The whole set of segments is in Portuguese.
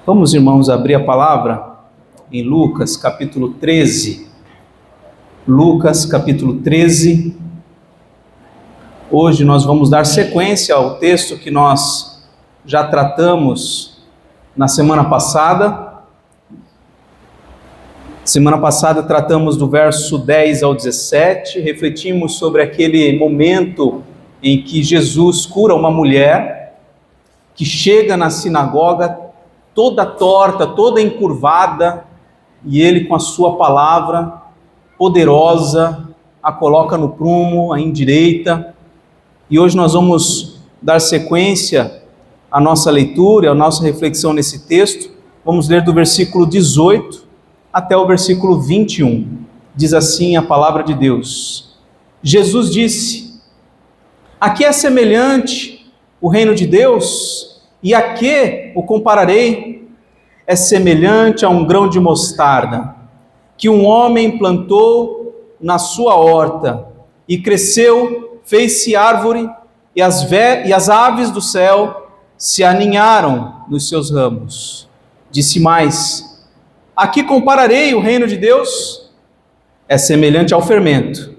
Vamos, irmãos, abrir a palavra em Lucas, capítulo 13. Lucas, capítulo 13. Hoje nós vamos dar sequência ao texto que nós já tratamos na semana passada. Semana passada tratamos do verso 10 ao 17, refletimos sobre aquele momento em que Jesus cura uma mulher que chega na sinagoga toda torta, toda encurvada, e ele com a sua palavra poderosa a coloca no prumo, a endireita. E hoje nós vamos dar sequência à nossa leitura, à nossa reflexão nesse texto. Vamos ler do versículo 18 até o versículo 21. Diz assim a palavra de Deus: Jesus disse: a que é semelhante o reino de Deus? E a que o compararei? É semelhante a um grão de mostarda, que um homem plantou na sua horta, e cresceu, fez-se árvore, e as aves do céu se aninharam nos seus ramos. Disse mais: a que compararei o reino de Deus? É semelhante ao fermento,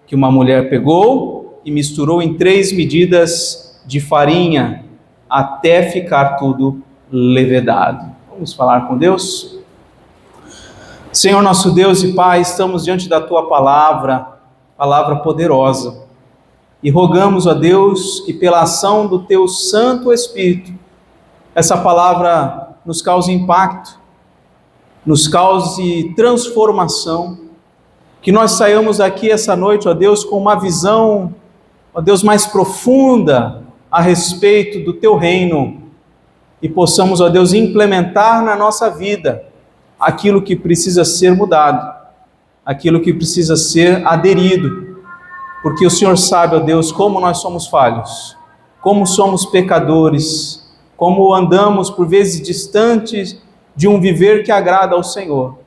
que uma mulher pegou e misturou em 3 medidas de farinha, até ficar tudo levedado. Vamos falar com Deus? Senhor nosso Deus e Pai, estamos diante da Tua palavra poderosa, e rogamos a Deus que pela ação do Teu Santo Espírito, essa palavra nos cause impacto, nos cause transformação, que nós saiamos aqui essa noite, ó Deus, com uma visão, ó Deus, mais profunda a respeito do Teu reino, e possamos, ó Deus, implementar na nossa vida aquilo que precisa ser mudado, aquilo que precisa ser aderido, porque o Senhor sabe, ó Deus, como nós somos falhos, como somos pecadores, como andamos por vezes distantes de um viver que agrada ao Senhor.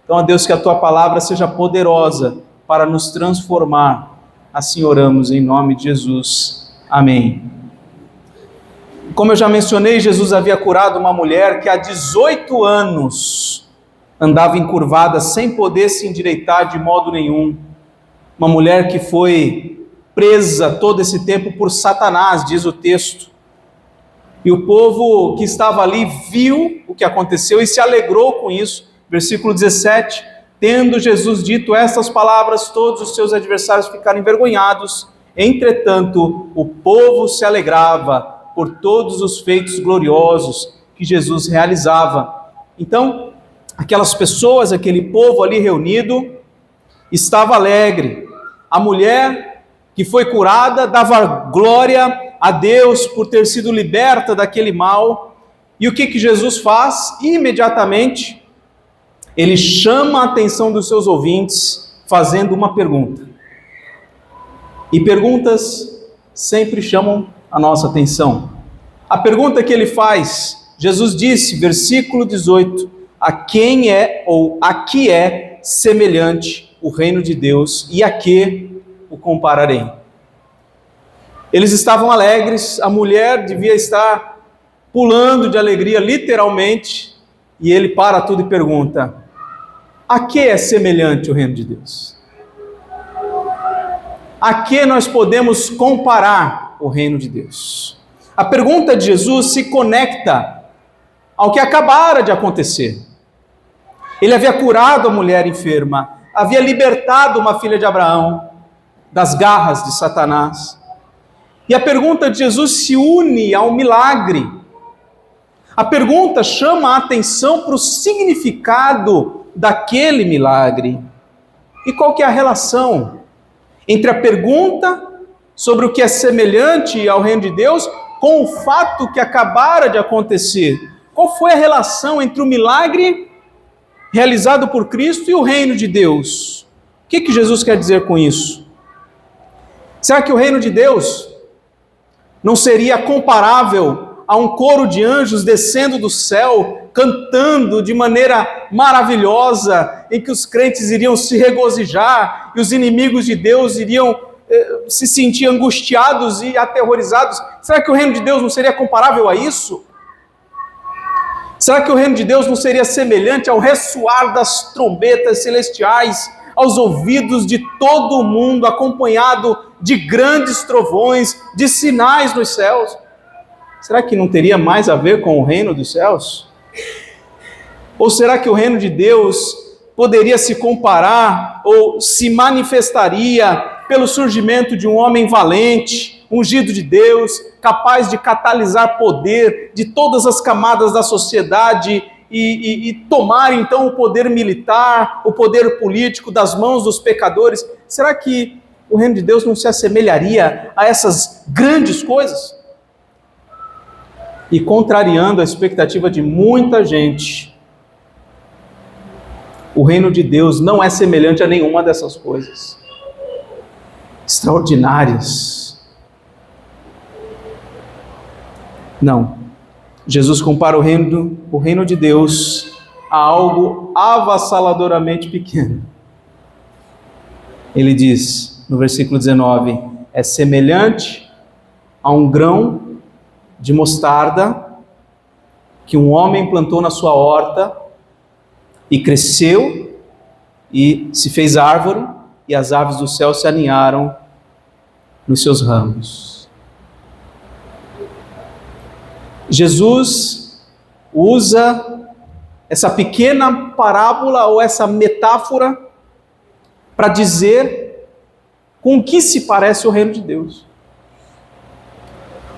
Então, ó Deus, que a Tua palavra seja poderosa para nos transformar. Assim oramos em nome de Jesus. Amém. Como eu já mencionei, Jesus havia curado uma mulher que há 18 anos andava encurvada, sem poder se endireitar de modo nenhum. Uma mulher que foi presa todo esse tempo por Satanás, diz o texto. E o povo que estava ali viu o que aconteceu e se alegrou com isso. Versículo 17, tendo Jesus dito estas palavras, todos os seus adversários ficaram envergonhados. Entretanto, o povo se alegrava por todos os feitos gloriosos que Jesus realizava. Então, aquelas pessoas, aquele povo ali reunido, estava alegre. A mulher que foi curada dava glória a Deus por ter sido liberta daquele mal. E o que Jesus faz? Imediatamente, ele chama a atenção dos seus ouvintes, fazendo uma pergunta. E perguntas sempre chamam a nossa atenção. A pergunta que ele faz, Jesus disse, versículo 18, a quem é ou a que é semelhante o reino de Deus e a que o compararei? Eles estavam alegres, a mulher devia estar pulando de alegria, literalmente, e ele para tudo e pergunta: a que é semelhante o reino de Deus? A que nós podemos comparar o reino de Deus? A pergunta de Jesus se conecta ao que acabara de acontecer. Ele havia curado a mulher enferma, havia libertado uma filha de Abraão das garras de Satanás. E a pergunta de Jesus se une ao milagre. A pergunta chama a atenção para o significado daquele milagre. E qual que é a relação entre a pergunta sobre o que é semelhante ao reino de Deus com o fato que acabara de acontecer? Qual foi a relação entre o milagre realizado por Cristo e o reino de Deus? O que Jesus quer dizer com isso? Será que o reino de Deus não seria comparável a um coro de anjos descendo do céu, cantando de maneira maravilhosa, em que os crentes iriam se regozijar e os inimigos de Deus iriam se sentir angustiados e aterrorizados? Será que o reino de Deus não seria comparável a isso? Será que o reino de Deus não seria semelhante ao ressoar das trombetas celestiais aos ouvidos de todo o mundo, acompanhado de grandes trovões, de sinais nos céus? Será que não teria mais a ver com o reino dos céus? Ou será que o reino de Deus poderia se comparar ou se manifestaria pelo surgimento de um homem valente, ungido de Deus, capaz de catalisar poder de todas as camadas da sociedade e tomar então o poder militar, o poder político das mãos dos pecadores? Será que o reino de Deus não se assemelharia a essas grandes coisas? E contrariando a expectativa de muita gente, o reino de Deus não é semelhante a nenhuma dessas coisas extraordinárias. Não. Jesus compara o reino de Deus a algo avassaladoramente pequeno. Ele diz, no versículo 19, é semelhante a um grão de mostarda que um homem plantou na sua horta e cresceu e se fez árvore, e as aves do céu se aninharam nos seus ramos. Jesus usa essa pequena parábola ou essa metáfora para dizer com o que se parece o reino de Deus.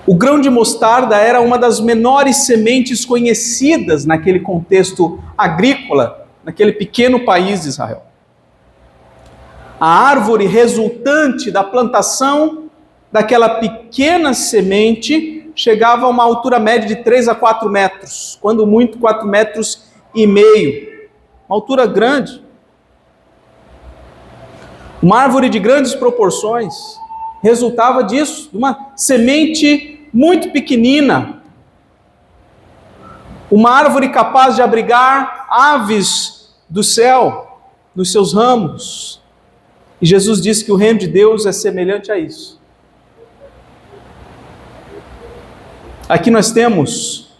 O grão de mostarda era uma das menores sementes conhecidas naquele contexto agrícola, naquele pequeno país de Israel. A árvore resultante da plantação daquela pequena semente chegava a uma altura média de 3 a 4 metros, quando muito 4 metros e meio, uma altura grande. Uma árvore de grandes proporções resultava disso, de uma semente muito pequenina. Uma árvore capaz de abrigar aves do céu nos seus ramos. E Jesus disse que o reino de Deus é semelhante a isso. Aqui nós temos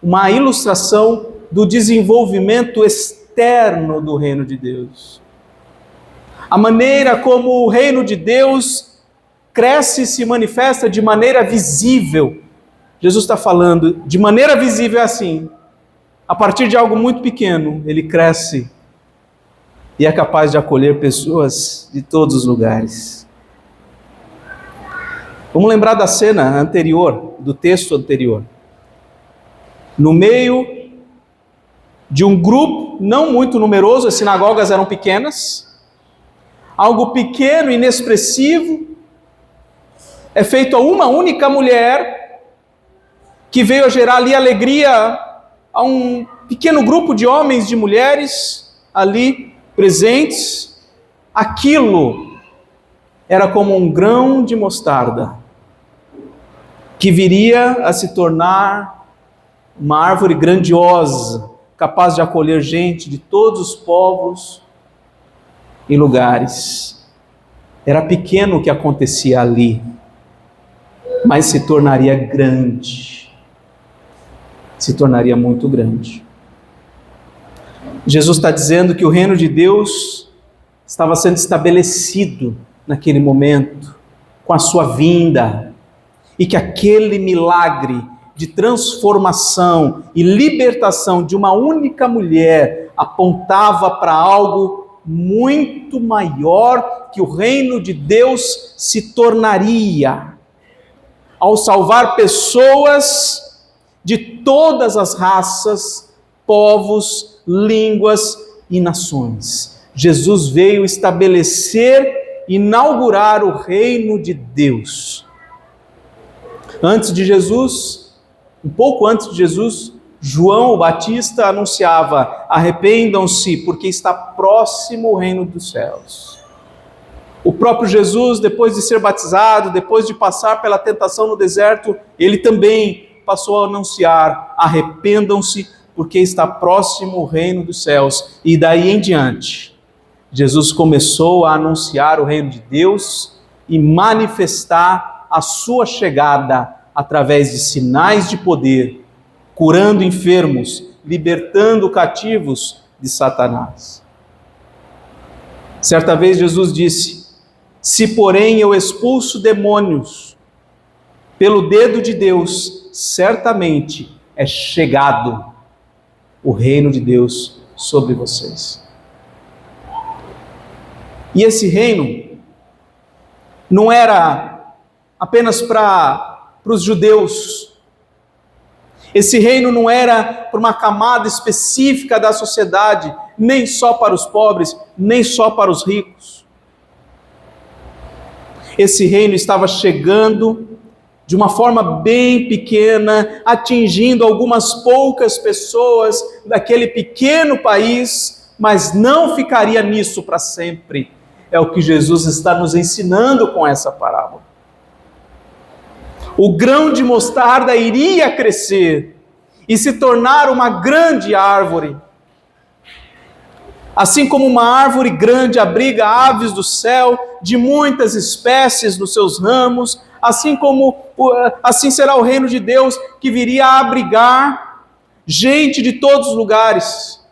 uma ilustração do desenvolvimento externo do reino de Deus. A maneira como o reino de Deus cresce e se manifesta de maneira visível. Jesus está falando, de maneira visível é assim. A partir de algo muito pequeno, ele cresce e é capaz de acolher pessoas de todos os lugares. Vamos lembrar da cena anterior, do texto anterior. No meio de um grupo não muito numeroso, as sinagogas eram pequenas, algo pequeno, inexpressivo, é feito a uma única mulher, que veio a gerar ali alegria a um pequeno grupo de homens e de mulheres ali presentes. Aquilo era como um grão de mostarda, que viria a se tornar uma árvore grandiosa, capaz de acolher gente de todos os povos e lugares. Era pequeno o que acontecia ali, mas se tornaria grande, se tornaria muito grande. Jesus está dizendo que o reino de Deus estava sendo estabelecido naquele momento, com a sua vinda, e que aquele milagre de transformação e libertação de uma única mulher apontava para algo muito maior, que o reino de Deus se tornaria ao salvar pessoas de todas as raças, povos, línguas e nações. Jesus veio estabelecer, inaugurar o reino de Deus. Antes de Jesus, um pouco antes de Jesus, João o Batista anunciava: arrependam-se, porque está próximo o reino dos céus. O próprio Jesus, depois de ser batizado, depois de passar pela tentação no deserto, ele também passou a anunciar: arrependam-se, porque está próximo o reino dos céus. E daí em diante, Jesus começou a anunciar o reino de Deus e manifestar a sua chegada através de sinais de poder, curando enfermos, libertando cativos de Satanás. Certa vez Jesus disse: se porém eu expulso demônios pelo dedo de Deus, certamente é chegado o reino de Deus sobre vocês. E esse reino não era apenas para os judeus. Esse reino não era para uma camada específica da sociedade, nem só para os pobres, nem só para os ricos. Esse reino estava chegando de uma forma bem pequena, atingindo algumas poucas pessoas daquele pequeno país, mas não ficaria nisso para sempre. É o que Jesus está nos ensinando com essa parábola. O grão de mostarda iria crescer e se tornar uma grande árvore. Assim como uma árvore grande abriga aves do céu de muitas espécies nos seus ramos, assim será o reino de Deus, que viria a abrigar gente de todos os lugares.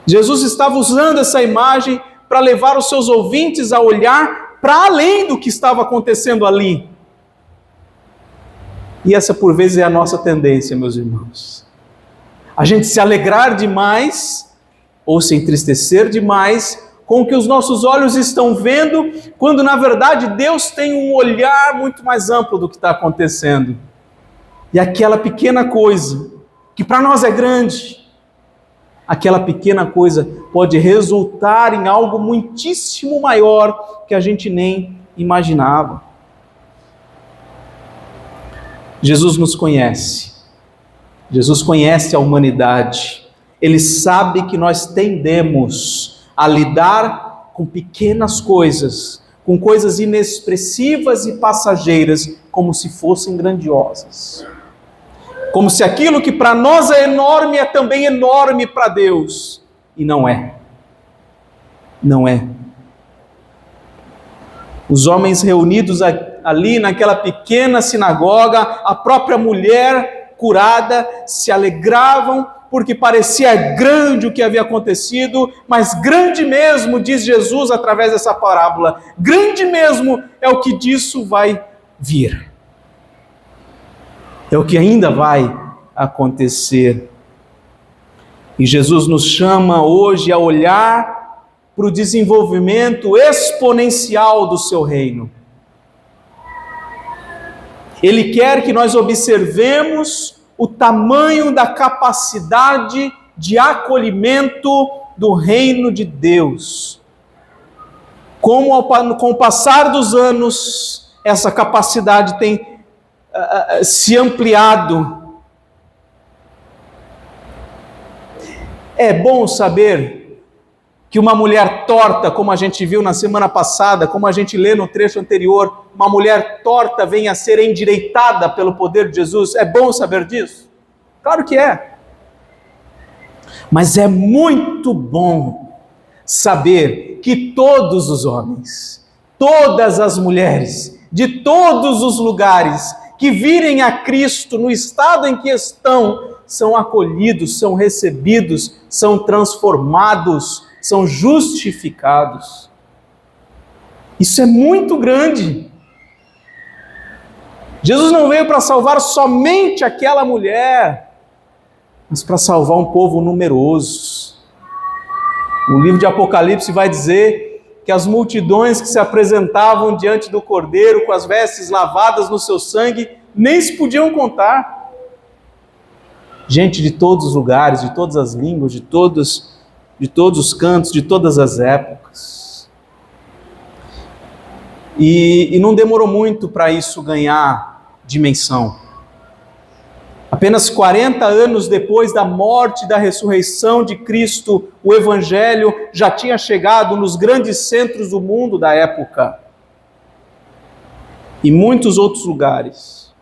Jesus estava usando essa imagem para levar os seus ouvintes a olhar para além do que estava acontecendo ali. E essa por vezes é a nossa tendência, meus irmãos. A gente se alegrar demais ou se entristecer demais com o que os nossos olhos estão vendo, quando na verdade Deus tem um olhar muito mais amplo do que está acontecendo. E aquela pequena coisa, que para nós é grande, aquela pequena coisa pode resultar em algo muitíssimo maior que a gente nem imaginava. Jesus nos conhece. Jesus conhece a humanidade. Ele sabe que nós tendemos a lidar com pequenas coisas, com coisas inexpressivas e passageiras, como se fossem grandiosas. Como se aquilo que para nós é enorme é também enorme para Deus. E não é. Não é. Os homens reunidos ali naquela pequena sinagoga, a própria mulher curada, se alegravam porque parecia grande o que havia acontecido, mas grande mesmo, diz Jesus através dessa parábola, grande mesmo é o que disso vai vir. É o que ainda vai acontecer. E Jesus nos chama hoje a olhar para o desenvolvimento exponencial do seu reino. Ele quer que nós observemos o tamanho da capacidade de acolhimento do reino de Deus. Como com o passar dos anos, essa capacidade tem se ampliado. É bom saber que uma mulher torta, como a gente viu na semana passada, como a gente lê no trecho anterior, uma mulher torta venha a ser endireitada pelo poder de Jesus. É bom saber disso? Claro que é. Mas é muito bom saber que todos os homens, todas as mulheres, de todos os lugares, que virem a Cristo no estado em que estão, são acolhidos, são recebidos, são transformados, são justificados. Isso é muito grande. Jesus não veio para salvar somente aquela mulher, mas para salvar um povo numeroso. O livro de Apocalipse vai dizer que as multidões que se apresentavam diante do Cordeiro com as vestes lavadas no seu sangue, nem se podiam contar. Gente de todos os lugares, de todas as línguas, de todos os cantos, de todas as épocas. E não demorou muito para isso ganhar dimensão. Apenas 40 anos depois da morte e da ressurreição de Cristo, o Evangelho já tinha chegado nos grandes centros do mundo da época e muitos outros lugares.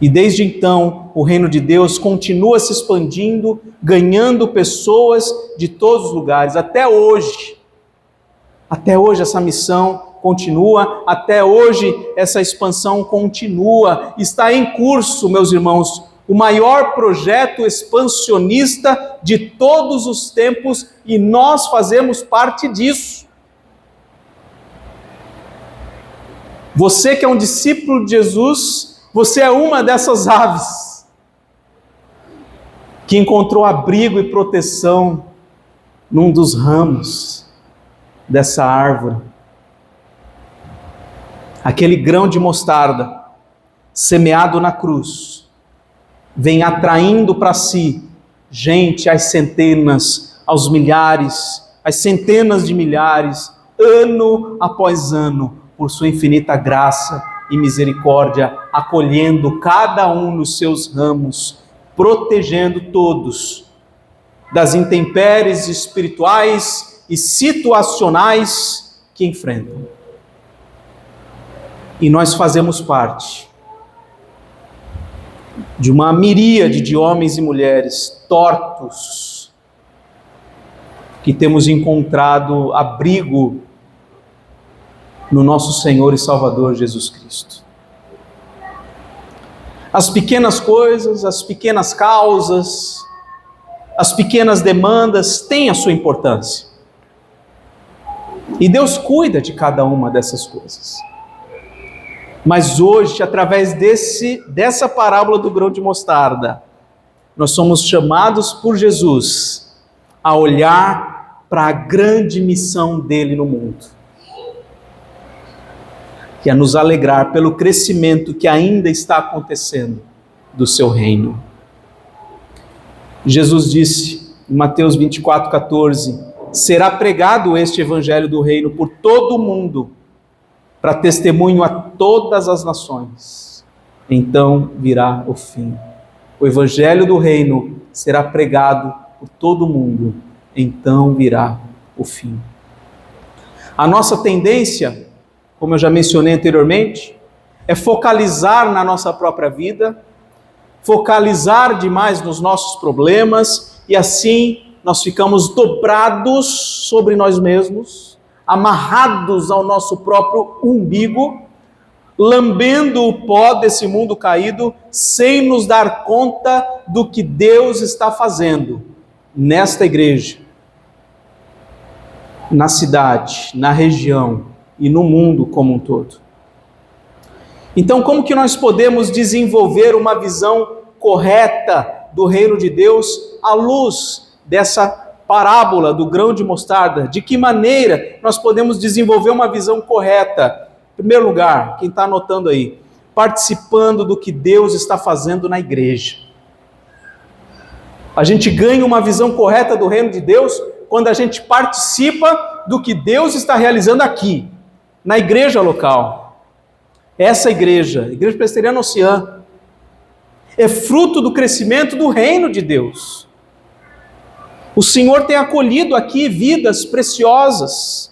E desde então, o reino de Deus continua se expandindo, ganhando pessoas de todos os lugares, até hoje. Até hoje essa missão continua, até hoje essa expansão continua, está em curso, meus irmãos, o maior projeto expansionista de todos os tempos, e nós fazemos parte disso. Você que é um discípulo de Jesus, você é uma dessas aves que encontrou abrigo e proteção num dos ramos dessa árvore. Aquele grão de mostarda semeado na cruz vem atraindo para si gente às centenas, aos milhares, às centenas de milhares, ano após ano, por sua infinita graça e misericórdia, acolhendo cada um nos seus ramos, protegendo todos das intempéries espirituais e situacionais que enfrentam. E nós fazemos parte de uma miríade de homens e mulheres tortos que temos encontrado abrigo no nosso Senhor e Salvador Jesus Cristo. As pequenas coisas, as pequenas causas, as pequenas demandas têm a sua importância. E Deus cuida de cada uma dessas coisas. Mas hoje, através dessa parábola do grão de mostarda, nós somos chamados por Jesus a olhar para a grande missão dele no mundo, que é nos alegrar pelo crescimento que ainda está acontecendo do seu reino. Jesus disse em Mateus 24:14, será pregado este evangelho do reino por todo o mundo, para testemunho a todas as nações. Então virá o fim. O evangelho do reino será pregado por todo o mundo. Então virá o fim. A nossa tendência, como eu já mencionei anteriormente, é focalizar na nossa própria vida, focalizar demais nos nossos problemas, e assim nós ficamos dobrados sobre nós mesmos, amarrados ao nosso próprio umbigo, lambendo o pó desse mundo caído, sem nos dar conta do que Deus está fazendo nesta igreja, na cidade, na região e no mundo como um todo. Então, como que nós podemos desenvolver uma visão correta do reino de Deus à luz dessa parábola do grão de mostarda? De que maneira nós podemos desenvolver uma visão correta? Em primeiro lugar, quem está anotando aí, participando do que Deus está fazendo na igreja. A gente ganha uma visão correta do reino de Deus quando a gente participa do que Deus está realizando aqui, na igreja local. Essa igreja, a Igreja Presbiteriana Oceã, é fruto do crescimento do reino de Deus. O Senhor tem acolhido aqui vidas preciosas.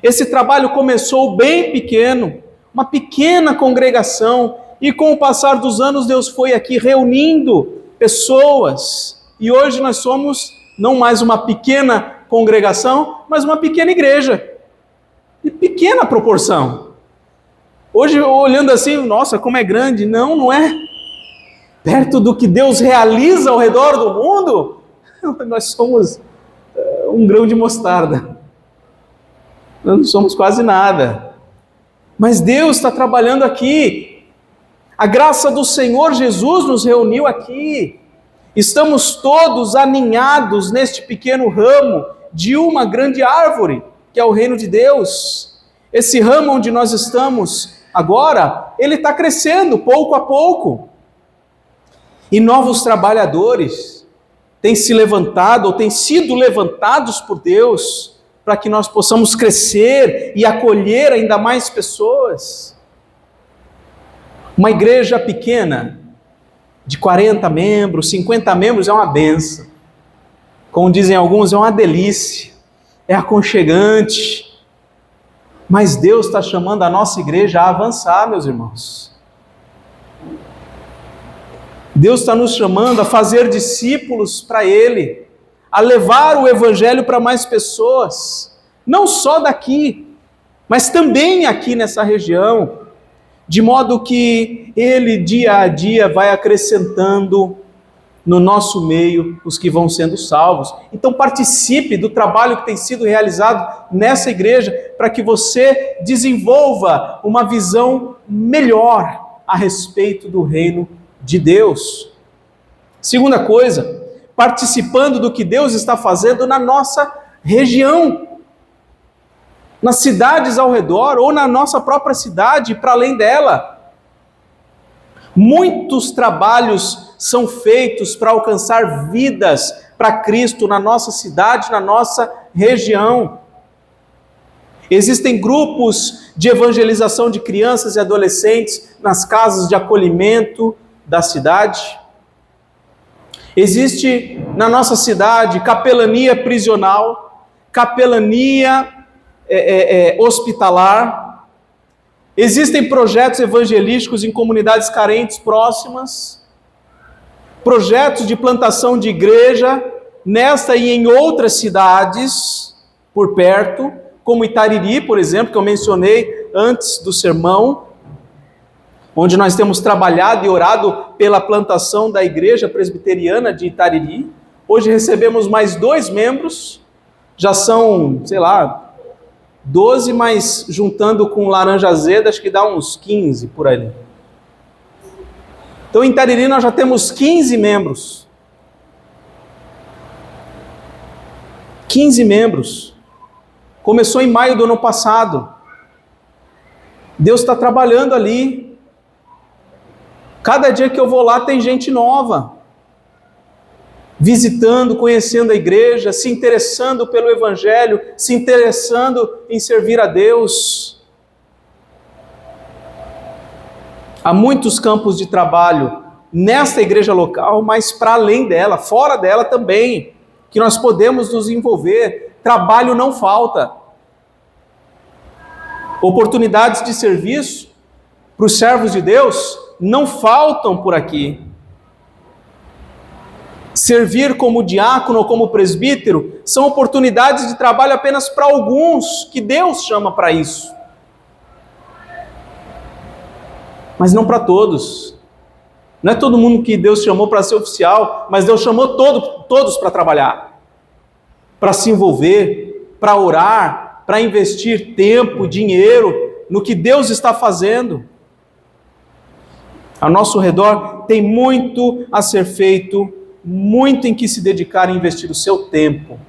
Esse trabalho começou bem pequeno, uma pequena congregação, e com o passar dos anos Deus foi aqui reunindo pessoas, e hoje nós somos não mais uma pequena congregação, mas uma pequena igreja, de pequena proporção. Hoje, olhando assim, nossa, como é grande. Não, não é. Perto do que Deus realiza ao redor do mundo, nós somos um grão de mostarda. Nós não somos quase nada. Mas Deus está trabalhando aqui. A graça do Senhor Jesus nos reuniu aqui. Estamos todos aninhados neste pequeno ramo de uma grande árvore, que é o reino de Deus. Esse ramo onde nós estamos agora, ele está crescendo pouco a pouco. E novos trabalhadores têm se levantado, ou têm sido levantados por Deus, para que nós possamos crescer e acolher ainda mais pessoas. Uma igreja pequena, de 40 membros, 50 membros, é uma bênção. Como dizem alguns, é uma delícia, é aconchegante. Mas Deus está chamando a nossa igreja a avançar, meus irmãos. Deus está nos chamando a fazer discípulos para Ele, a levar o Evangelho para mais pessoas, não só daqui, mas também aqui nessa região. de modo que Ele dia a dia vai acrescentando no nosso meio os que vão sendo salvos. Então participe do trabalho que tem sido realizado nessa igreja, para que você desenvolva uma visão melhor a respeito do reino de Deus. Segunda coisa, participando do que Deus está fazendo na nossa região, nas cidades ao redor, ou na nossa própria cidade, para além dela. Muitos trabalhos são feitos para alcançar vidas para Cristo na nossa cidade, na nossa região. Existem grupos de evangelização de crianças e adolescentes nas casas de acolhimento da cidade. Existe na nossa cidade capelania prisional, capelania hospitalar. Existem projetos evangelísticos em comunidades carentes próximas, projetos de plantação de igreja nesta e em outras cidades por perto, como Itariri, por exemplo, que eu mencionei antes do sermão, onde nós temos trabalhado e orado pela plantação da igreja presbiteriana de Itariri. Hoje recebemos mais 2 membros, já são, 12, mas juntando com laranja azeda, acho que dá uns 15 por ali. Então em Itariri nós já temos 15 membros. 15 membros. Começou em maio do ano passado. Deus está trabalhando ali. Cada dia que eu vou lá tem gente nova, visitando, conhecendo a igreja, se interessando pelo Evangelho, se interessando em servir a Deus. Há muitos campos de trabalho nesta igreja local, mas para além dela, fora dela também, que nós podemos nos envolver. Trabalho não falta. Oportunidades de serviço para os servos de Deus não faltam por aqui. Servir como diácono ou como presbítero são oportunidades de trabalho apenas para alguns que Deus chama para isso. Mas não para todos. Não é todo mundo que Deus chamou para ser oficial, mas Deus chamou todos para trabalhar, para se envolver, para orar, para investir tempo, dinheiro no que Deus está fazendo. Ao nosso redor tem muito a ser feito, muito em que se dedicar e investir o seu tempo.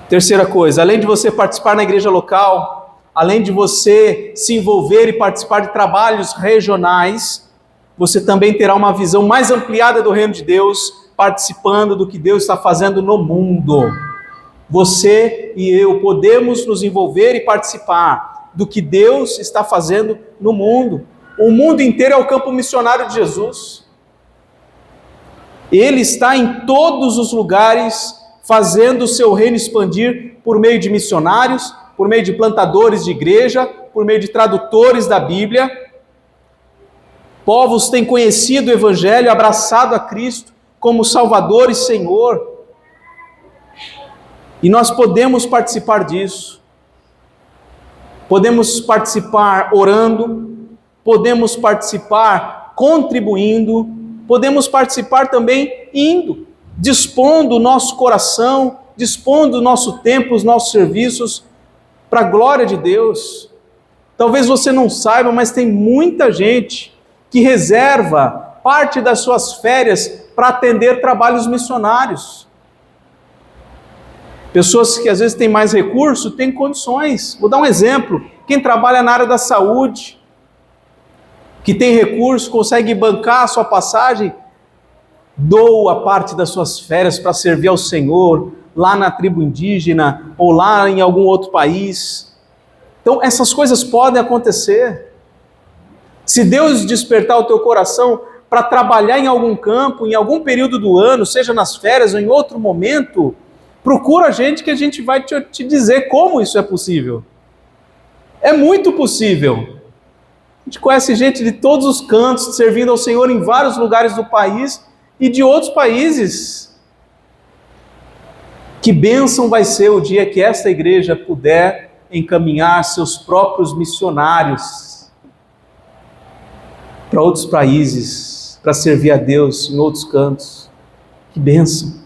Terceira coisa, além de você participar na igreja local, além de você se envolver e participar de trabalhos regionais, você também terá uma visão mais ampliada do reino de Deus, participando do que Deus está fazendo no mundo. Você e eu podemos nos envolver e participar do que Deus está fazendo no mundo. O mundo inteiro é o campo missionário de Jesus. Ele está em todos os lugares, fazendo o seu reino expandir por meio de missionários, por meio de plantadores de igreja, por meio de tradutores da Bíblia. Povos têm conhecido o Evangelho, abraçado a Cristo como Salvador e Senhor. E nós podemos participar disso. Podemos participar orando, podemos participar contribuindo, podemos participar também indo, dispondo o nosso coração, dispondo o nosso tempo, os nossos serviços para a glória de Deus. Talvez você não saiba, mas tem muita gente que reserva parte das suas férias para atender trabalhos missionários. Pessoas que às vezes têm mais recurso, têm condições. Vou dar um exemplo. Quem trabalha na área da saúde, que tem recurso, consegue bancar a sua passagem, doa parte das suas férias para servir ao Senhor, lá na tribo indígena, ou lá em algum outro país. Então essas coisas podem acontecer. Se Deus despertar o teu coração para trabalhar em algum campo, em algum período do ano, seja nas férias ou em outro momento, procura a gente que a gente vai te dizer como isso é possível. É muito possível. A gente conhece gente de todos os cantos, servindo ao Senhor em vários lugares do país e de outros países. Que bênção vai ser o dia que esta igreja puder encaminhar seus próprios missionários para outros países, para servir a Deus em outros cantos. Que bênção!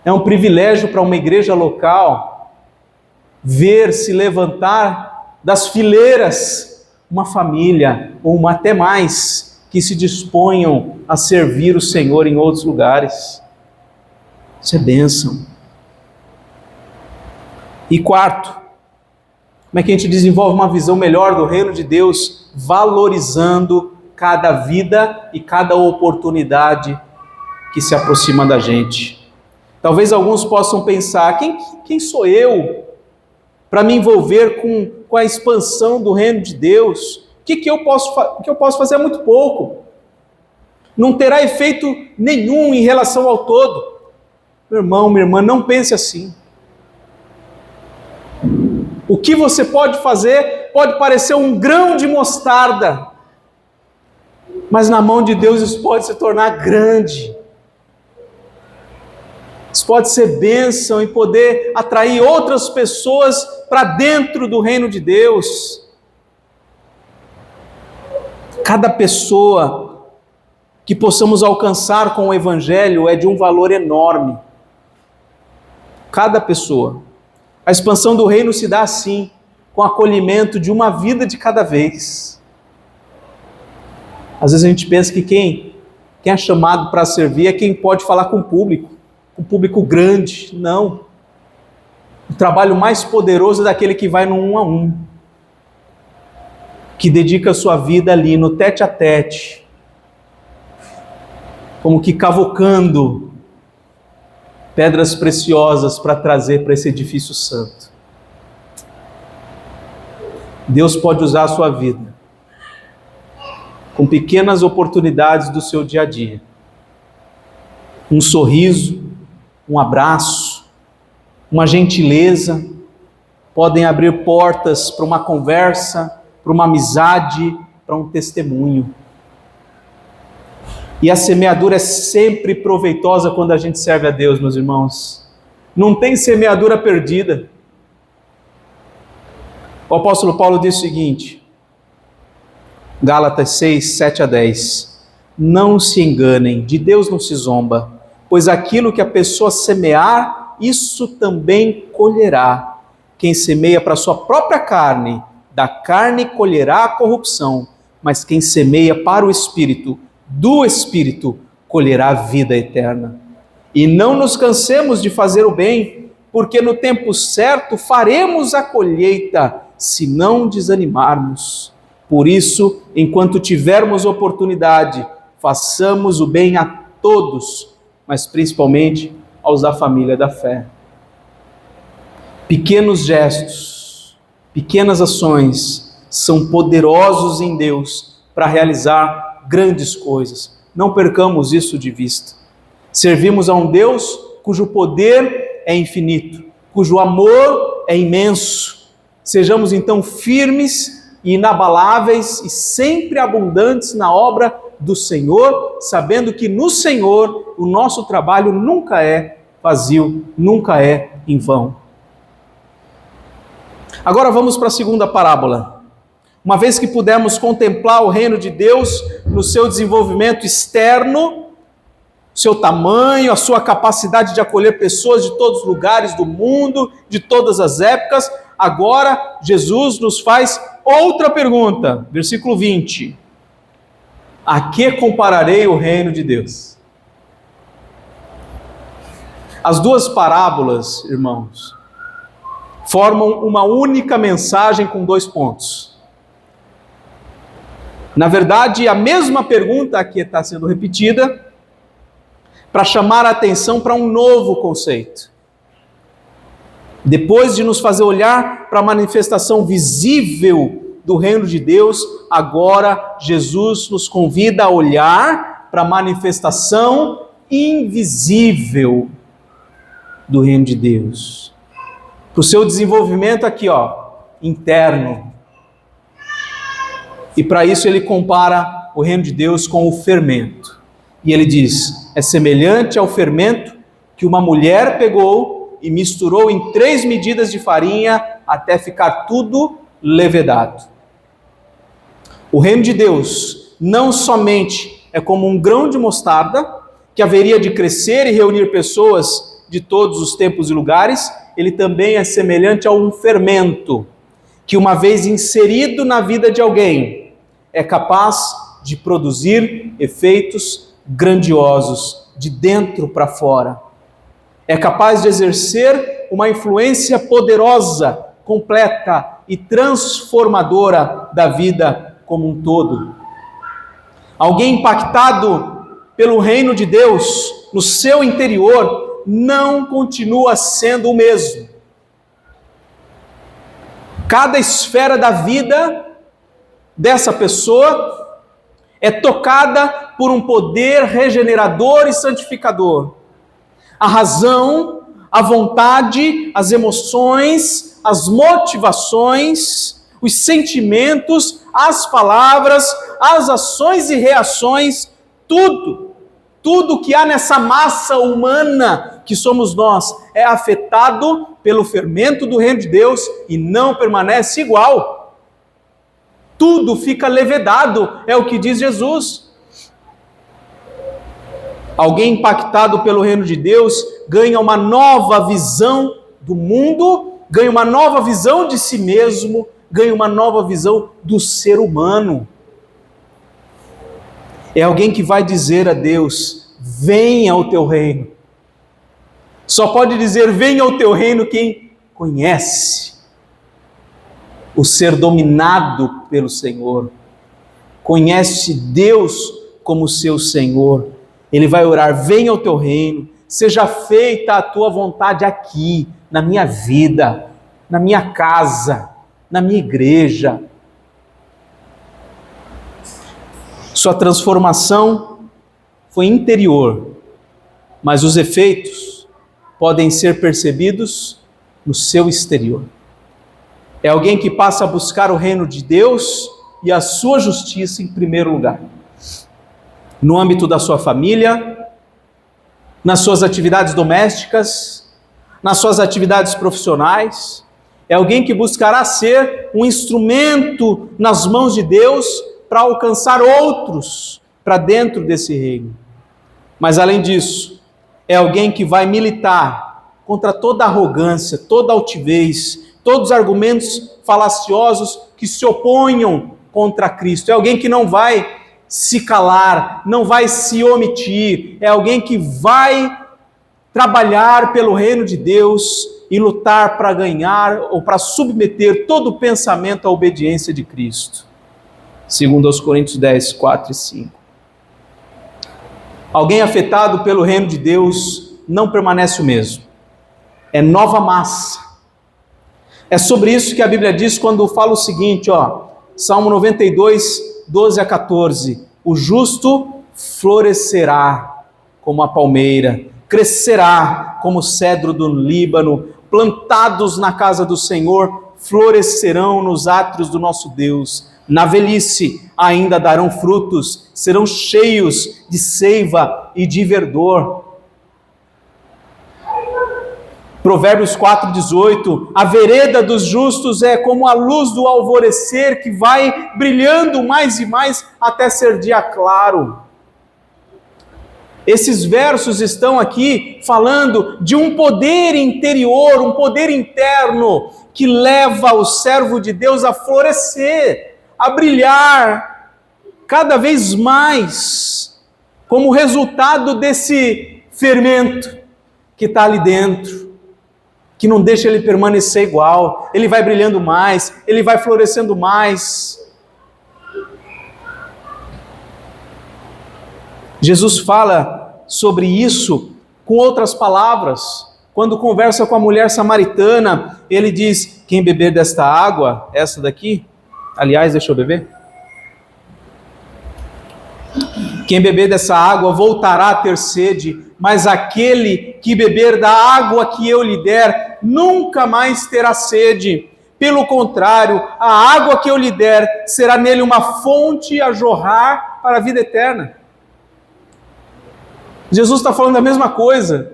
É um privilégio para uma igreja local ver se levantar das fileiras uma família, ou até mais, que se disponham a servir o Senhor em outros lugares. Isso é bênção. E quarto, como é que a gente desenvolve uma visão melhor do reino de Deus, valorizando cada vida e cada oportunidade que se aproxima da gente. Talvez alguns possam pensar, quem sou eu para me envolver com a expansão do reino de Deus? O que eu posso fazer? É muito pouco. Não terá efeito nenhum em relação ao todo. Meu irmão, minha irmã, não pense assim. O que você pode fazer pode parecer um grão de mostarda, mas na mão de Deus isso pode se tornar grande. Isso pode ser bênção e poder atrair outras pessoas para dentro do reino de Deus. Cada pessoa que possamos alcançar com o Evangelho é de um valor enorme. Cada pessoa. A expansão do reino se dá assim, com o acolhimento de uma vida de cada vez. Às vezes a gente pensa que quem é chamado para servir é quem pode falar com o público grande. Não. O trabalho mais poderoso é daquele que vai no 1 a 1, que dedica a sua vida ali no tete a tete, como que cavocando pedras preciosas para trazer para esse edifício santo. Deus pode usar a sua vida com pequenas oportunidades do seu dia a dia. Um sorriso, um abraço, uma gentileza, podem abrir portas para uma conversa, para uma amizade, para um testemunho. E a semeadura é sempre proveitosa quando a gente serve a Deus, meus irmãos. Não tem semeadura perdida. O apóstolo Paulo diz o seguinte, Gálatas 6, 7 a 10. Não se enganem, de Deus não se zomba, pois aquilo que a pessoa semear, isso também colherá. Quem semeia para a sua própria carne, da carne colherá a corrupção, mas quem semeia para o Espírito, do Espírito colherá a vida eterna. E não nos cansemos de fazer o bem, porque no tempo certo faremos a colheita, se não desanimarmos. Por isso, enquanto tivermos oportunidade, façamos o bem a todos, mas principalmente aos da família da fé. Pequenos gestos, pequenas ações são poderosos em Deus para realizar grandes coisas. Não percamos isso de vista. Servimos a um Deus cujo poder é infinito, cujo amor é imenso. Sejamos então firmes e inabaláveis e sempre abundantes na obra do Senhor, sabendo que no Senhor o nosso trabalho nunca é vazio, nunca é em vão. Agora vamos para a segunda parábola. Uma vez que pudemos contemplar o reino de Deus no seu desenvolvimento externo, seu tamanho, a sua capacidade de acolher pessoas de todos os lugares do mundo, de todas as épocas, agora Jesus nos faz outra pergunta, versículo 20. A que compararei o reino de Deus? As duas parábolas, irmãos, formam uma única mensagem com 2 pontos. Na verdade, a mesma pergunta aqui está sendo repetida para chamar a atenção para um novo conceito. Depois de nos fazer olhar para a manifestação visível do reino de Deus, agora Jesus nos convida a olhar para a manifestação invisível do reino de Deus. Para o seu desenvolvimento aqui, interno. E para isso ele compara o reino de Deus com o fermento. E ele diz, é semelhante ao fermento que uma mulher pegou e misturou em 3 medidas de farinha até ficar tudo levedado. O reino de Deus não somente é como um grão de mostarda, que haveria de crescer e reunir pessoas de todos os tempos e lugares, ele também é semelhante a um fermento, que uma vez inserido na vida de alguém, é capaz de produzir efeitos grandiosos, de dentro para fora. É capaz de exercer uma influência poderosa, completa e transformadora da vida como um todo. Alguém impactado pelo reino de Deus no seu interior não continua sendo o mesmo. Cada esfera da vida dessa pessoa é tocada por um poder regenerador e santificador. A razão, a vontade, as emoções, as motivações, os sentimentos, as palavras, as ações e reações, tudo que há nessa massa humana que somos nós é afetado pelo fermento do reino de Deus e não permanece igual. Tudo fica levedado, é o que diz Jesus. Alguém impactado pelo reino de Deus ganha uma nova visão do mundo, ganha uma nova visão de si mesmo, ganha uma nova visão do ser humano. É alguém que vai dizer a Deus: venha o teu reino. Só pode dizer venha o teu reino quem conhece o ser dominado pelo Senhor, conhece Deus como seu Senhor. Ele vai orar: venha o teu reino, seja feita a tua vontade aqui, na minha vida, na minha casa, na minha igreja. Sua transformação foi interior, mas os efeitos podem ser percebidos no seu exterior. É alguém que passa a buscar o reino de Deus e a sua justiça em primeiro lugar. No âmbito da sua família, nas suas atividades domésticas, nas suas atividades profissionais. É alguém que buscará ser um instrumento nas mãos de Deus para alcançar outros para dentro desse reino. Mas além disso, é alguém que vai militar contra toda arrogância, toda altivez, todos os argumentos falaciosos que se oponham contra Cristo. É alguém que não vai se calar, não vai se omitir. É alguém que vai trabalhar pelo reino de Deus e lutar para ganhar ou para submeter todo o pensamento à obediência de Cristo. Segundo aos Coríntios 10, 4 e 5. Alguém afetado pelo reino de Deus não permanece o mesmo. É nova massa. É sobre isso que a Bíblia diz quando fala o seguinte, Salmo 92, 12 a 14. O justo florescerá como a palmeira, crescerá como o cedro do Líbano, plantados na casa do Senhor, florescerão nos átrios do nosso Deus. Na velhice ainda darão frutos, serão cheios de seiva e de verdor. Provérbios 4,18, a vereda dos justos é como a luz do alvorecer que vai brilhando mais e mais até ser dia claro. Esses versos estão aqui falando de um poder interior, um poder interno que leva o servo de Deus a florescer, a brilhar cada vez mais, como resultado desse fermento que está ali dentro, que não deixa ele permanecer igual. Ele vai brilhando mais, ele vai florescendo mais. Jesus fala sobre isso com outras palavras. Quando conversa com a mulher samaritana, ele diz: quem beber desta água, essa daqui, aliás, deixa eu beber. Quem beber dessa água voltará a ter sede, mas aquele que beber da água que eu lhe der, nunca mais terá sede. Pelo contrário, a água que eu lhe der será nele uma fonte a jorrar para a vida eterna. Jesus está falando a mesma coisa.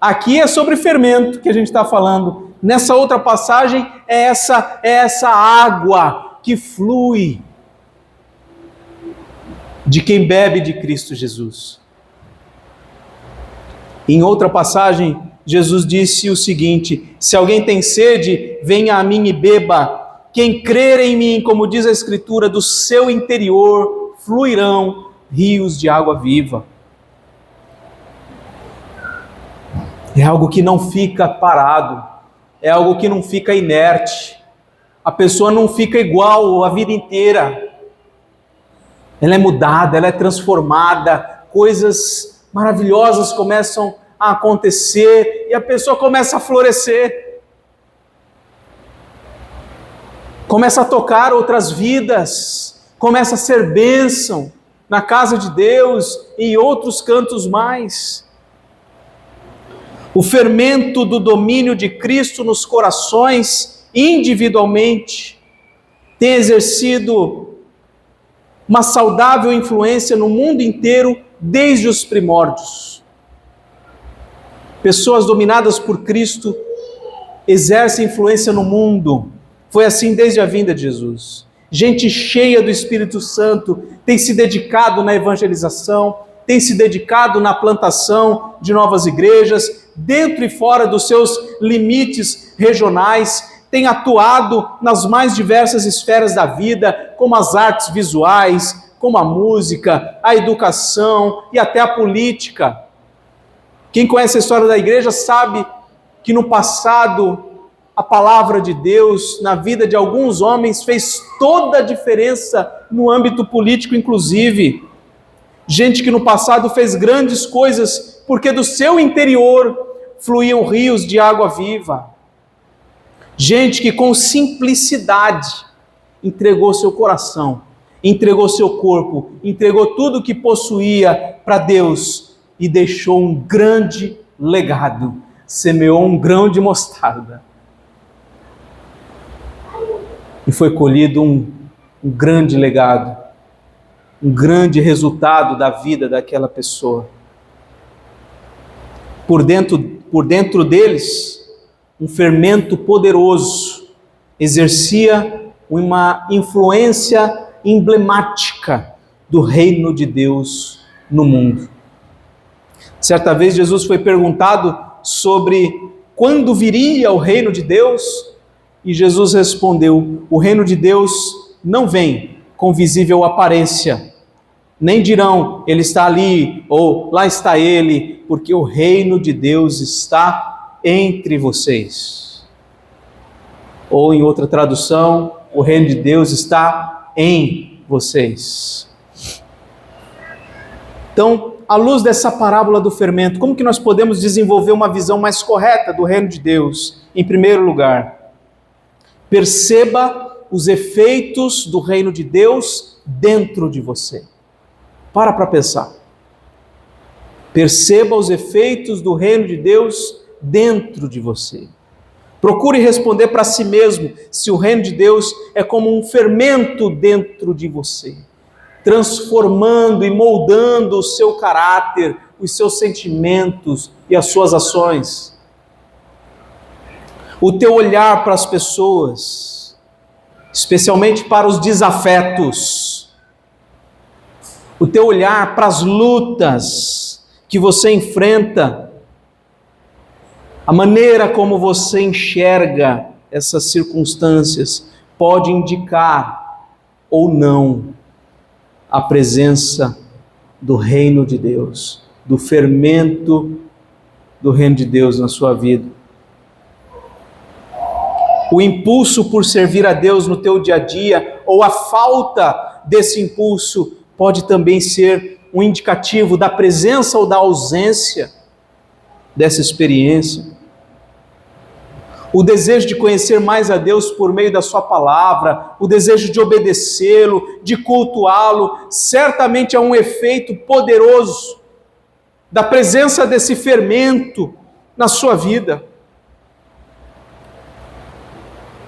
Aqui é sobre fermento que a gente está falando. Nessa outra passagem é essa água que flui de quem bebe de Cristo Jesus. Em outra passagem, Jesus disse o seguinte: se alguém tem sede, venha a mim e beba. Quem crer em mim, como diz a Escritura, do seu interior fluirão rios de água viva. É algo que não fica parado, é algo que não fica inerte. A pessoa não fica igual a vida inteira. Ela é mudada, ela é transformada, coisas maravilhosas começam a acontecer e a pessoa começa a florescer. Começa a tocar outras vidas, começa a ser bênção na casa de Deus e em outros cantos mais. O fermento do domínio de Cristo nos corações, individualmente, tem exercido uma saudável influência no mundo inteiro desde os primórdios. Pessoas dominadas por Cristo exercem influência no mundo. Foi assim desde a vinda de Jesus. Gente cheia do Espírito Santo tem se dedicado na evangelização, tem se dedicado na plantação de novas igrejas, dentro e fora dos seus limites regionais, tem atuado nas mais diversas esferas da vida, como as artes visuais, como a música, a educação e até a política. Quem conhece a história da igreja sabe que no passado a palavra de Deus na vida de alguns homens fez toda a diferença no âmbito político, inclusive. Gente que no passado fez grandes coisas porque do seu interior fluíam rios de água viva. Gente que com simplicidade entregou seu coração, entregou seu corpo, entregou tudo o que possuía para Deus e deixou um grande legado, semeou um grão de mostarda. E foi colhido um grande legado, um grande resultado da vida daquela pessoa. Por dentro deles, um fermento poderoso exercia uma influência emblemática do reino de Deus no mundo. Certa vez Jesus foi perguntado sobre quando viria o reino de Deus, e Jesus respondeu: o reino de Deus não vem com visível aparência, nem dirão ele está ali ou lá está ele, porque o reino de Deus está entre vocês. Ou em outra tradução, o reino de Deus está em vocês. Então, à luz dessa parábola do fermento, como que nós podemos desenvolver uma visão mais correta do reino de Deus? Em primeiro lugar, perceba os efeitos do reino de Deus dentro de você. Para pensar. Perceba os efeitos do reino de Deus dentro de você. Procure responder para si mesmo se o reino de Deus é como um fermento dentro de você, transformando e moldando o seu caráter, os seus sentimentos e as suas ações. O teu olhar para as pessoas, especialmente para os desafetos, o teu olhar para as lutas que você enfrenta, a maneira como você enxerga essas circunstâncias pode indicar ou não a presença do reino de Deus, do fermento do reino de Deus na sua vida. O impulso por servir a Deus no teu dia a dia, ou a falta desse impulso, pode também ser um indicativo da presença ou da ausência dessa experiência. O desejo de conhecer mais a Deus por meio da sua palavra, o desejo de obedecê-lo, de cultuá-lo, certamente é um efeito poderoso da presença desse fermento na sua vida.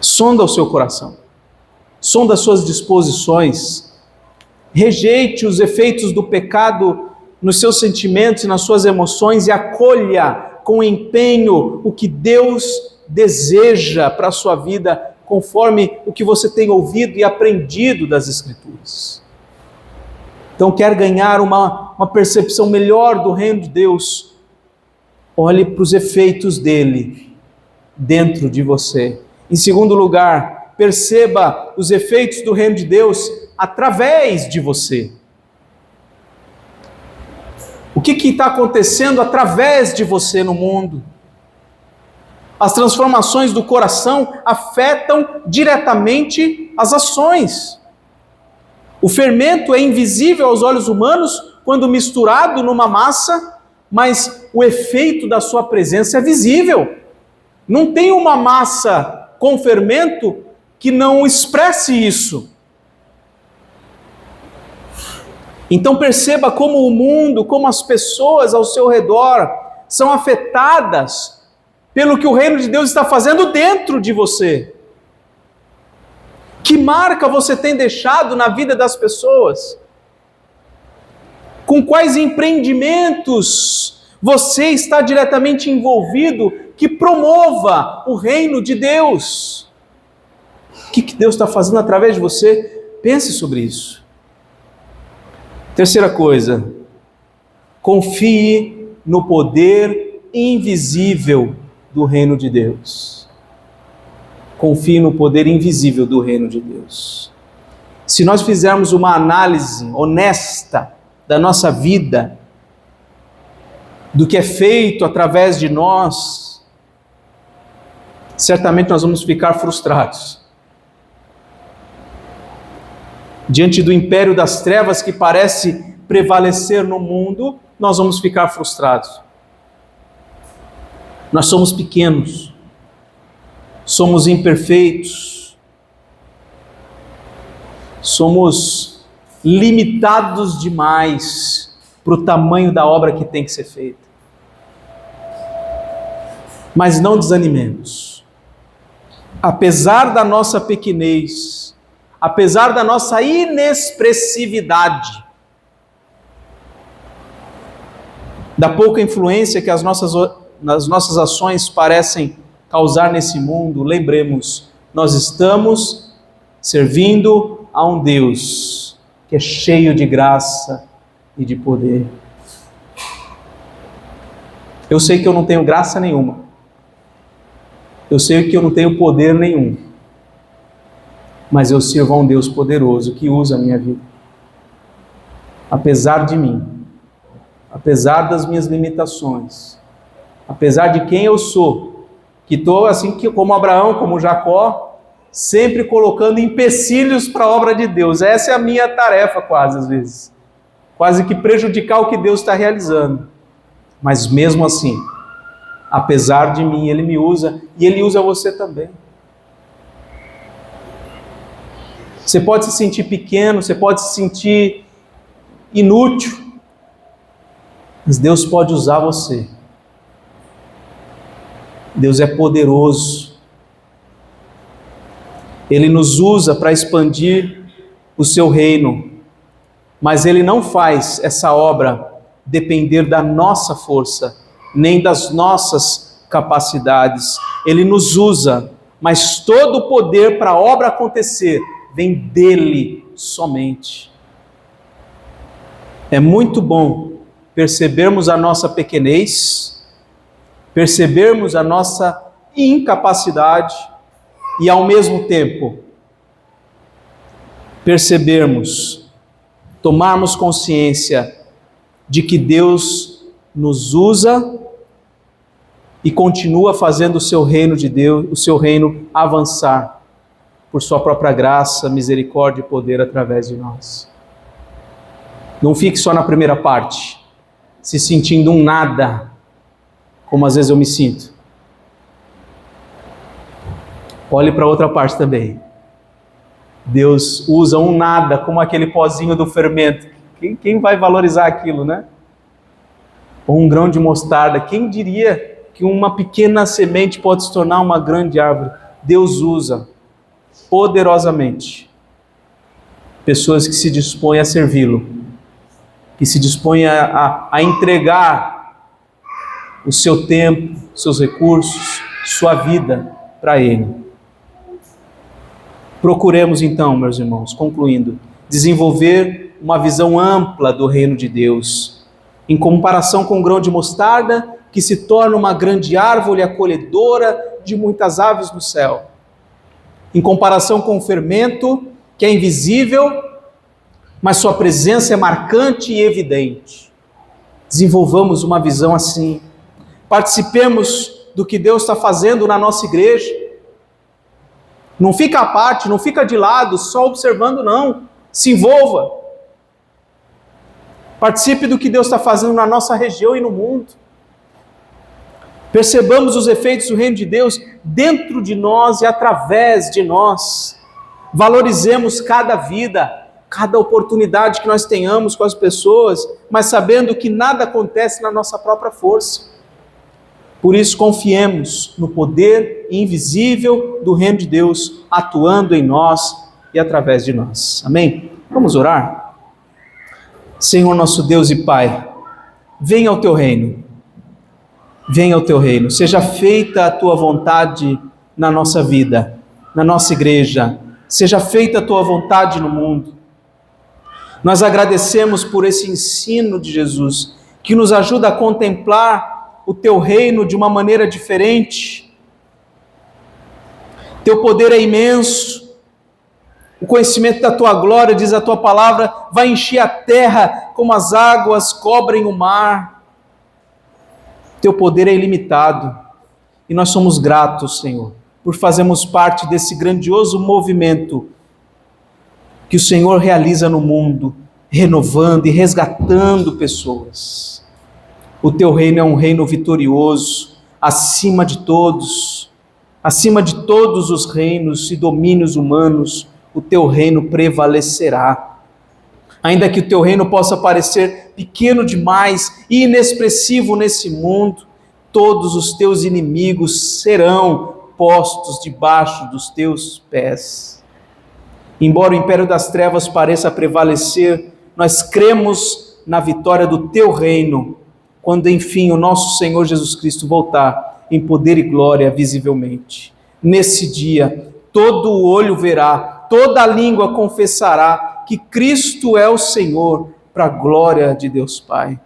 Sonda o seu coração, sonda as suas disposições, rejeite os efeitos do pecado nos seus sentimentos e nas suas emoções e acolha com empenho o que Deus deseja para a sua vida, conforme o que você tem ouvido e aprendido das Escrituras. Então, quer ganhar uma percepção melhor do reino de Deus? Olhe para os efeitos dele dentro de você. Em segundo lugar, perceba os efeitos do reino de Deus através de você. O que está acontecendo através de você no mundo? As transformações do coração afetam diretamente as ações. O fermento é invisível aos olhos humanos quando misturado numa massa, mas o efeito da sua presença é visível. Não tem uma massa com fermento que não expresse isso. Então perceba como o mundo, como as pessoas ao seu redor são afetadas pelo que o reino de Deus está fazendo dentro de você. Que marca você tem deixado na vida das pessoas? Com quais empreendimentos você está diretamente envolvido que promova o reino de Deus? O que Deus está fazendo através de você? Pense sobre isso. Terceira coisa, confie no poder invisível do reino de Deus. Confie no poder invisível do reino de Deus. Se nós fizermos uma análise honesta da nossa vida, do que é feito através de nós, certamente nós vamos ficar frustrados. Diante do império das trevas que parece prevalecer no mundo, nós vamos ficar frustrados. Nós somos pequenos, somos imperfeitos, somos limitados demais para o tamanho da obra que tem que ser feita. Mas não desanimemos. Apesar da nossa pequenez, apesar da nossa inexpressividade, da pouca influência que as nossas ações parecem causar nesse mundo, lembremos, nós estamos servindo a um Deus que é cheio de graça e de poder. Eu sei que eu não tenho graça nenhuma, eu sei que eu não tenho poder nenhum, mas eu sirvo a um Deus poderoso que usa a minha vida. Apesar de mim, apesar das minhas limitações, apesar de quem eu sou, que estou assim como Abraão, como Jacó, sempre colocando empecilhos para a obra de Deus. Essa é a minha tarefa quase às vezes. Quase que prejudicar o que Deus está realizando. Mas mesmo assim, apesar de mim, Ele me usa e Ele usa você também. Você pode se sentir pequeno, você pode se sentir inútil, mas Deus pode usar você. Deus é poderoso. Ele nos usa para expandir o seu reino, mas Ele não faz essa obra depender da nossa força, nem das nossas capacidades. Ele nos usa, mas todo o poder para a obra acontecer vem dele somente. É muito bom percebermos a nossa pequenez, percebermos a nossa incapacidade e, ao mesmo tempo, percebermos, tomarmos consciência de que Deus nos usa e continua fazendo o seu reino de Deus, o seu reino avançar por sua própria graça, misericórdia e poder através de nós. Não fique só na primeira parte, se sentindo um nada, como às vezes eu me sinto. Olhe para a outra parte também. Deus usa um nada, como aquele pozinho do fermento. Quem vai valorizar aquilo, né? Ou um grão de mostarda. Quem diria que uma pequena semente pode se tornar uma grande árvore? Deus usa poderosamente pessoas que se dispõem a servi-lo, que se dispõem a entregar o seu tempo, seus recursos, sua vida para Ele. Procuremos então, meus irmãos, concluindo, desenvolver uma visão ampla do reino de Deus, em comparação com o grão de mostarda, que se torna uma grande árvore acolhedora de muitas aves do céu. Em comparação com o fermento, que é invisível, mas sua presença é marcante e evidente. Desenvolvamos uma visão assim. Participemos do que Deus está fazendo na nossa igreja. Não fica à parte, não fica de lado, só observando, não. Se envolva. Participe do que Deus está fazendo na nossa região e no mundo. Percebamos os efeitos do reino de Deus dentro de nós e através de nós. Valorizemos cada vida, cada oportunidade que nós tenhamos com as pessoas, mas sabendo que nada acontece na nossa própria força. Por isso, confiemos no poder invisível do reino de Deus, atuando em nós e através de nós. Amém? Vamos orar? Senhor nosso Deus e Pai, venha ao teu reino. Venha ao teu reino. Seja feita a tua vontade na nossa vida, na nossa igreja. Seja feita a tua vontade no mundo. Nós agradecemos por esse ensino de Jesus, que nos ajuda a contemplar o teu reino de uma maneira diferente. Teu poder é imenso. O conhecimento da tua glória, diz a tua palavra, vai encher a terra como as águas cobrem o mar. Teu poder é ilimitado. E nós somos gratos, Senhor, por fazermos parte desse grandioso movimento que o Senhor realiza no mundo, renovando e resgatando pessoas. O teu reino é um reino vitorioso, acima de todos os reinos e domínios humanos, o teu reino prevalecerá. Ainda que o teu reino possa parecer pequeno demais e inexpressivo nesse mundo, todos os teus inimigos serão postos debaixo dos teus pés. Embora o império das trevas pareça prevalecer, nós cremos na vitória do teu reino, quando enfim o nosso Senhor Jesus Cristo voltar em poder e glória visivelmente. Nesse dia, todo o olho verá, toda a língua confessará que Cristo é o Senhor, para a glória de Deus Pai.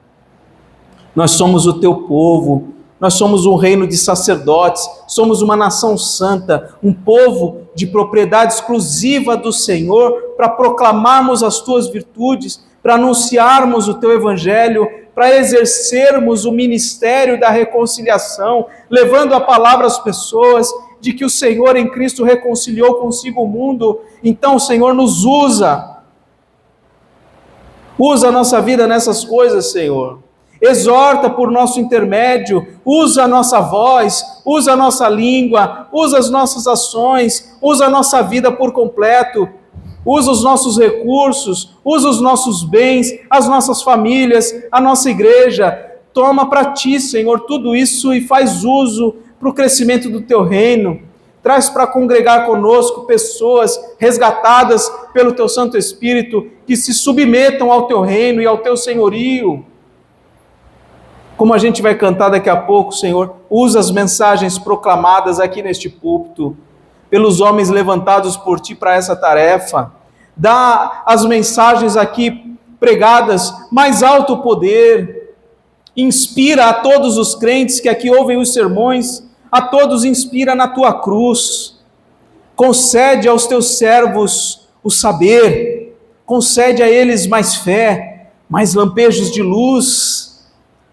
Nós somos o teu povo, nós somos um reino de sacerdotes, somos uma nação santa, um povo de propriedade exclusiva do Senhor, para proclamarmos as tuas virtudes, para anunciarmos o teu evangelho, para exercermos o ministério da reconciliação, levando a palavra às pessoas de que o Senhor em Cristo reconciliou consigo o mundo. Então o Senhor nos usa a nossa vida nessas coisas, Senhor. Exorta por nosso intermédio, usa a nossa voz, usa a nossa língua, usa as nossas ações, usa a nossa vida por completo, usa os nossos recursos, usa os nossos bens, as nossas famílias, a nossa igreja. Toma para ti, Senhor, tudo isso e faz uso para o crescimento do teu reino. Traz para congregar conosco pessoas resgatadas pelo teu Santo Espírito, que se submetam ao teu reino e ao teu senhorio. Como a gente vai cantar daqui a pouco, Senhor, usa as mensagens proclamadas aqui neste púlpito, pelos homens levantados por ti para essa tarefa. Dá as mensagens aqui pregadas mais alto poder. Inspira a todos os crentes que aqui ouvem os sermões, a todos inspira na tua cruz. Concede aos teus servos o saber, concede a eles mais fé, mais lampejos de luz.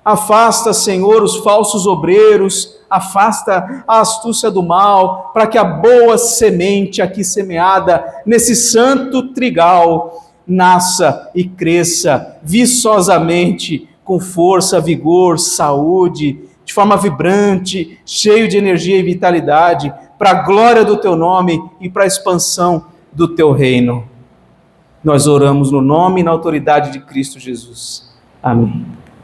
Afasta, Senhor, os falsos obreiros, afasta a astúcia do mal, para que a boa semente aqui semeada nesse santo trigal nasça e cresça viçosamente, com força, vigor, saúde, de forma vibrante, cheio de energia e vitalidade, para a glória do teu nome e para a expansão do teu reino. Nós oramos no nome e na autoridade de Cristo Jesus. Amém.